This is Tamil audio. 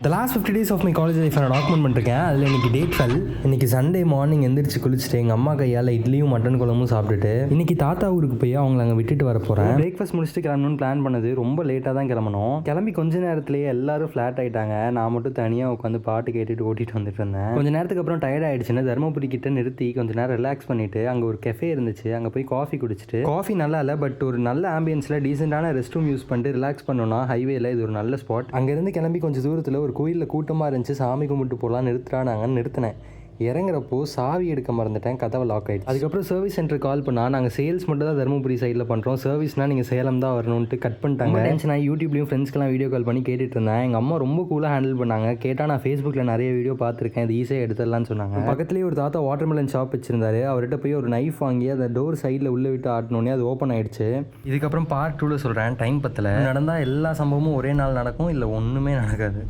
The last 50 days of my college life நான் டாக்குமெண்ட் பண்ணிருக்கேன். அதில் இன்றைக்கி டேட் ஃபெல். இன்றைக்கி சண்டே மார்னிங் எந்திரிச்சு குளிச்சுட்டு எங்கள் அம்மா கையால் இட்லியும் மட்டன் குழம்பும் சாப்பிட்டுட்டு இன்றைக்கி தாத்தா ஊருக்கு போய் அவங்கள அங்கே விட்டுட்டு வர போகிறேன். பிரேக்ஃபாஸ்ட் முடிச்சுட்டு கிளம்பணும்னு பிளான் பண்ணது ரொம்ப லேட்டாக தான் கிளம்பணும். கிளம்பி கொஞ்ச நேரத்துலேயே எல்லாரும் ஃப்ளாட் ஆகிட்டாங்க. நான் மட்டும் தனியாக உட்காந்து பாட்டு கேட்டுட்டு ஓட்டிட்டு வந்துட்டு இருந்தேன். கொஞ்சம் நேரத்துக்கு அப்புறம் டயர்ட் ஆகிடுச்சுன்னு தருமபுரி கிட்ட நிறுத்தி கொஞ்சம் நேரம் ரிலாக்ஸ் பண்ணிவிட்டு அங்கே ஒரு கெஃபே இருந்துச்சு. அங்கே போய் காஃபி குடிச்சிட்டு காஃபி நல்லா இல்லை பட் ஒரு நல்ல ஆம்பியன்ஸில் டீசெண்டான ரெஸ்ட் ரூம் யூஸ் பண்ணிட்டு ரிலாக்ஸ் பண்ணோன்னா ஹைவேல இது ஒரு நல்ல ஸ்பாட். அங்கேருந்து கிளம்பி கொஞ்சம் தூரத்தில் ஒரு கோயிலில் கூட்டமாக இருந்துச்சு. சாமி கும்பிட்டு போகலாம் நிறுத்துறானாங்கன்னு நிறுத்தினேன். இறங்குறப்போ சாவி எடுக்க மறந்துட்டேன். கதவை லாக் ஆகிடுச்சு. அதுக்கப்புறம் சர்வீஸ் சென்டர் கால் பண்ணால் நாங்கள் சேல்ஸ் மட்டும் தான் தருமபுரி சைடில் பண்ணுறோம், சர்வீஸ்னால் நீங்கள் சேலம் தான் வரணுன்ட்டு கட் பண்ணிட்டாங்க. நான் யூடியூப்லேயும் ஃப்ரெண்ட்ஸ்க்கெலாம் வீடியோ கால் பண்ணி கேட்டுட்டு இருந்தேன். எங்கள் அம்மா ரொம்ப கூலாக ஹேண்டில் பண்ணாங்க. கேட்டால் நான் ஃபேஸ்புக்கில் நிறைய வீடியோ பார்த்துருக்கேன், இது ஈஸியாக எடுத்துடலான்னு சொன்னாங்க. பக்கத்துலேயே ஒரு தாத்தா வாட்டர்மெலன் ஷாப் வச்சிருந்தாரு. அவர்கிட்ட போய் ஒரு நைஃப் வாங்கி அதை டோர் சைடில் உள்ளே விட்டு ஆட்டினோடனே அது ஓப்பன் ஆகிடுச்சு. இதுக்கப்புறம் பார்ட் 2ல் சொல்கிறேன், டைம் பத்தல. நடந்தால் எல்லா சம்பவமும் ஒரே நாள் நடக்கும், இல்லை ஒன்றுமே நடக்காது.